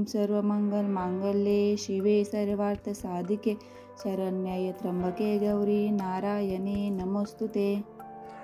ओम सर्वमंगल मांगल्ये शिवे सर्वार्थ साधिके शरण्ये त्र्यंबके गौरी नारायणी नमोस्तुते।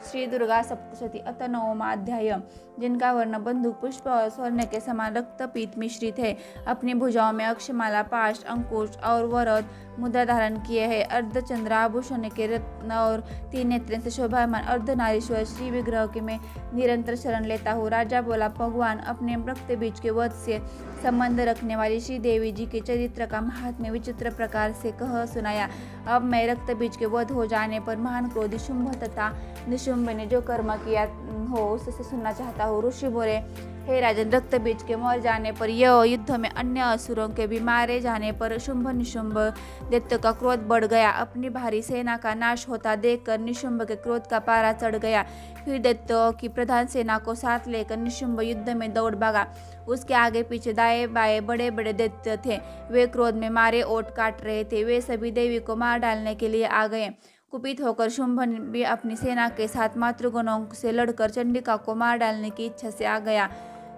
श्री दुर्गा सप्तशती अथ नवमा अध्याय। जिनका वर्ण बंदूक पुष्प और स्वर्ण के समान रक्तपीत मिश्रित है, अपनी भुजाओं में अक्षमाला, पाश, अंकुश और वरद मुद्रा धारण किए है, अर्धचंद्र आभूषण के रत्न और 3 नेत्रों से शोभायमान अर्धनारीश्वर श्री विग्रह की मैं निरंतर शरण लेता हूँ। राजा बोला, भगवान अपने रक्त बीज के वध से संबंध रखने वाली श्री देवी जी के चरित्र का महात्म्य विचित्र प्रकार से कह सुनाया। अब मैं रक्त बीज के वध हो जाने पर महान क्रोधी शुंभ तथा निशुंभ ने जो कर्म किया हो उससे सुनना चाहता हूँ। ऋषि बोले, हे राजन, रक्त बीज के मर जाने पर यह युद्ध में अन्य असुरों के भी मारे जाने पर शुंभ निशुंभ दैत्य का क्रोध बढ़ गया। अपनी भारी सेना का नाश होता देखकर निशुंभ के क्रोध का पारा चढ़ गया। फिर दैत्यों की प्रधान सेना को साथ लेकर निशुंभ युद्ध में दौड़ भागा। उसके आगे पीछे दाएं बाएं बड़े बड़े दैत्य थे, वे क्रोध में मारे ओट काट रहे थे। वे सभी देवी को मार डालने के लिए आ गए। कुपित होकर शुंभ भी अपनी सेना के साथ मातृगणों से लड़कर चंडिका को मार डालने की इच्छा से आ गया।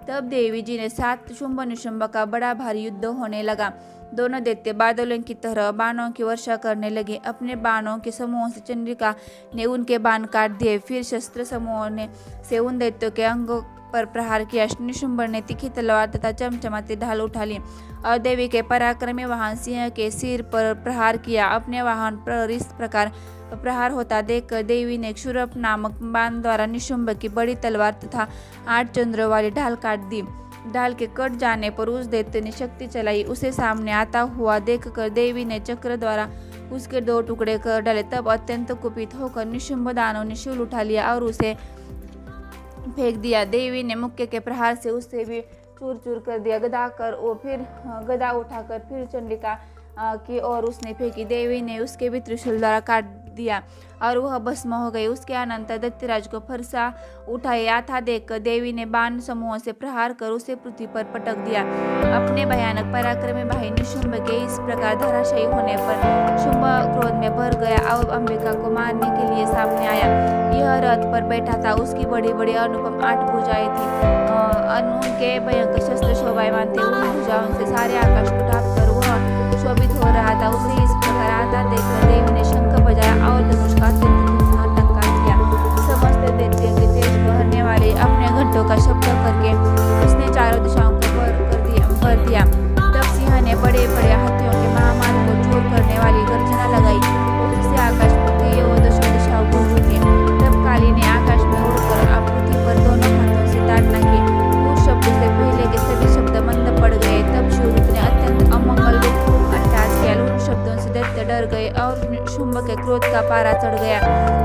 तब देवी जी ने साथ शुंभ निशुंभ का बड़ा भारी युद्ध होने लगा। दोनों दैत्य बादलों की तरह बाणों की वर्षा करने लगे। अपने बाणों के समूहों से चंडिका ने उनके बाण काट दिए। फिर शस्त्र समूहों ने से उन दैत्यों के अंगों पर प्रहार किया। निशुंभ ने तीखी तलवार तथा चमचमाती ढाल उठा ली और देवी के पराक्रमी वाहन सिंह के सिर पर प्रहार किया। अपने वाहन पर इस प्रकार प्रहार होता देखकर देवी ने क्षुरप नामक बाण द्वारा निशुंभ की बड़ी तलवार तथा 8 चंद्रों वाली ढाल काट दी। ढाल के कट जाने पर उस दैत्य ने शक्ति चलाई। उसे सामने आता हुआ देखकर देवी ने चक्र द्वारा उसके 2 टुकड़े कर डाले। तब अत्यंत कुपित होकर निशुंभ दानव ने शूल उठा लिया और उसे फेंक दिया। देवी ने मुक्के के प्रहार से उसे भी चूर चूर कर दिया। गदा उठाकर फिर चंडिका की ओर उसने फेंकी। देवी ने उसके भी त्रिशूल द्वारा काट दिया और वह भस्म हो गई। उसके अनंतर दैत्यराज को फरसा उठाया था देखकर देवी ने बाण समूहों से प्रहार कर उसे पृथ्वी पर पटक दिया। अपने भयानक पराक्रमी भाई निशुंभ के इस प्रकार धराशायी होने पर शुंभ क्रोध में भर गया और अंबिका को मारने के लिए सामने आया। यह रथ पर बैठा था, उसकी बड़ी बड़ी अनुपम 8 भुजाएं थी। उनके भयंकर शस्त्र शोभायमान थे। उन भुजाओं से सारे आकाश को ढांककर वह शोभित हो रहा था। उसे इस प्रकार आता देखकर देवी ने शंख बजाया और धनुष का अत्यंत टंकार किया। समस्त दैत्यों के तेज को हरने वाले अपने घंटों का शब्द करके उसने चारों दिशाओं को भर दिया। तब सिंह ने बड़े बड़े हाथियों के महामार्ग को चूर करने वाली गर्जना लगाई। उससे आकाश पृथ्वी और दशों दिशाओं गूंज उठी। तब काली ने आकाश में उड़कर पृथ्वी पर दोनों हाथों से ताड़ना की। उस शब्द से पहले के सभी शब्द मंद पड़ गए। तब शूरप ने अत्यंत अमंगल उन शब्दों से दैत्य डर गए और शुंभ के क्रोध का पारा चढ़ गया।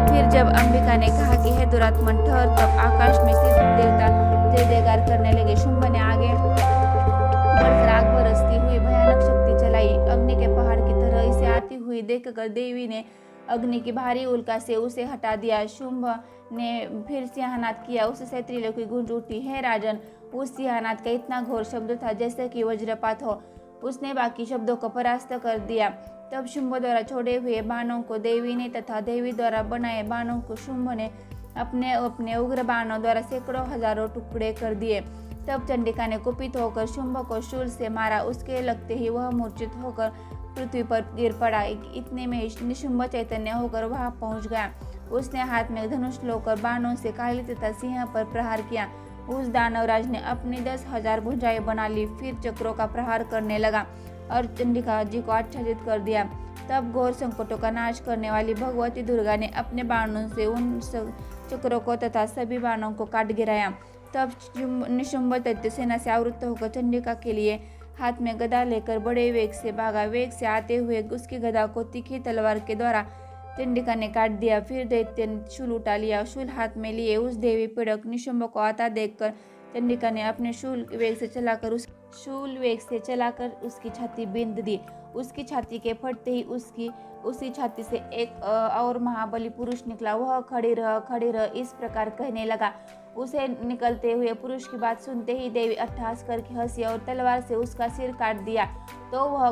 फिर जब अंबिका ने कहा कि हे दुरात्मन ठहर, तब आकाश में से देवता जय जयकार करने लगे। शुंभ ने आगे बढ़कर आग बरसती हुई भयानक शक्ति चलाई। अग्नि के पहाड़ की तरह इसे आती हुई देखकर देवी ने अग्नि की भारी उल्का से उसे हटा दिया। शुंभ ने फिर सिंहनाद किया। उससे त्रिलोकी गूंज उठी। हे राजन, उस सिंहनाद का इतना घोर शब्द था जैसे कि वज्रपात हो। उसने बाकी शब्दों को परास्त कर दिया। तब शुंभ द्वारा छोड़े हुए बाणों को देवी ने तथा देवी द्वारा बनाए बाणों को शुंभ ने अपने अपने उग्र बाणों द्वारा सैकड़ों हजारों टुकड़े कर दिए। तब चंडिका ने कुपित होकर शुंभ को शूल से मारा। उसके लगते ही वह मूर्छित होकर पृथ्वी पर गिर पड़ा। इतने में निशुंभ चैतन्य होकर वहां पहुंच गया। उसने हाथ में धनुष लेकर बाणों से काली तथा सिंह पर प्रहार किया। उस दानवराज ने अपनी 10,000 भुजाएं बना ली। फिर चक्रों का प्रहार करने लगा और चंडिका जी को आच्छादित कर दिया। तब घोर संकटों का नाश करने वाली भगवती दुर्गा ने अपने बाणों से उन चक्रों को तथा सभी बाणों को काट गिराया। तब निशुंभ दैत्य सेना से आवृत्त होकर चंडिका के लिए हाथ में गदा लेकर बड़े वेग से भागा। वेग से आते हुए उसकी गदा को तीखी तलवार के द्वारा चंडिका ने काट दिया। फिर दैत्य ने शूल उठा लिया। शूल हाथ में लिए उस देवी पीड़क निशुंभ को आता देखकर चंडिका ने अपने शूल वेग से चलाकर उसकी छाती बींध दी। उसकी छाती के फटते ही उसी छाती से एक और महाबली पुरुष निकला। वह खड़ी रह इस प्रकार कहने लगा। उसे निकलते हुए पुरुष की बात सुनते ही देवी अट्टहास करके हंसी और तलवार से उसका सिर काट दिया। तो वह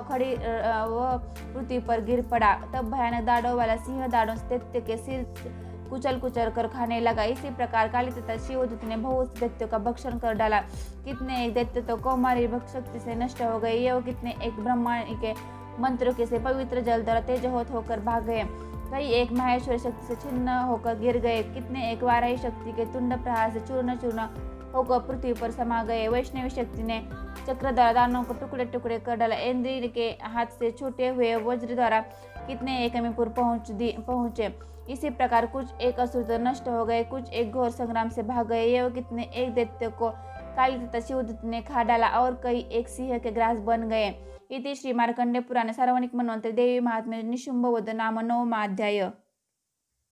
पृथ्वी पर गिर पड़ा। तब भयानक दाढ़ों वाला सिंह दाढ़ों से दैत्य के सिर कुचल कुचल कर खाने लगा। इसी प्रकार काली तथा शिवदूत ने बहुत से दैत्यों का भक्षण कर डाला। कितने एक दैत्य तो कौमारी शक्ति से नष्ट हो गए, ये कितने एक ब्रह्मांड के मंत्रों के से पवित्र जल द्वारा तेजोवत होकर भाग गए। कई एक माहेश्वरी शक्ति से छिन्न होकर गिर गए। कितने एक वाराही शक्ति के तुंड प्रहार से चूर्ण चूर्ण होकर पृथ्वी पर समा गए। वैष्णवी शक्ति ने चक्र द्वारा दानों को टुकड़े टुकड़े कर डाला। इंद्र के हाथ से छूटे हुए वज्र द्वारा कितने एक अमीपुर पहुंचे। इसी प्रकार कुछ एक असुर तो नष्ट हो गए, कुछ एक घोर संग्राम से भाग गए। ये कितने एक दैत्य को काली तथा शिवदूत ने खा डाला और कई एक सिंह के ग्रास बन गए। इति श्री मार्कंडेय पुराणे सार्वजनिक मन्वंतरे देवी महात्म्ये निशुंभवध नाम 9वां अध्याय।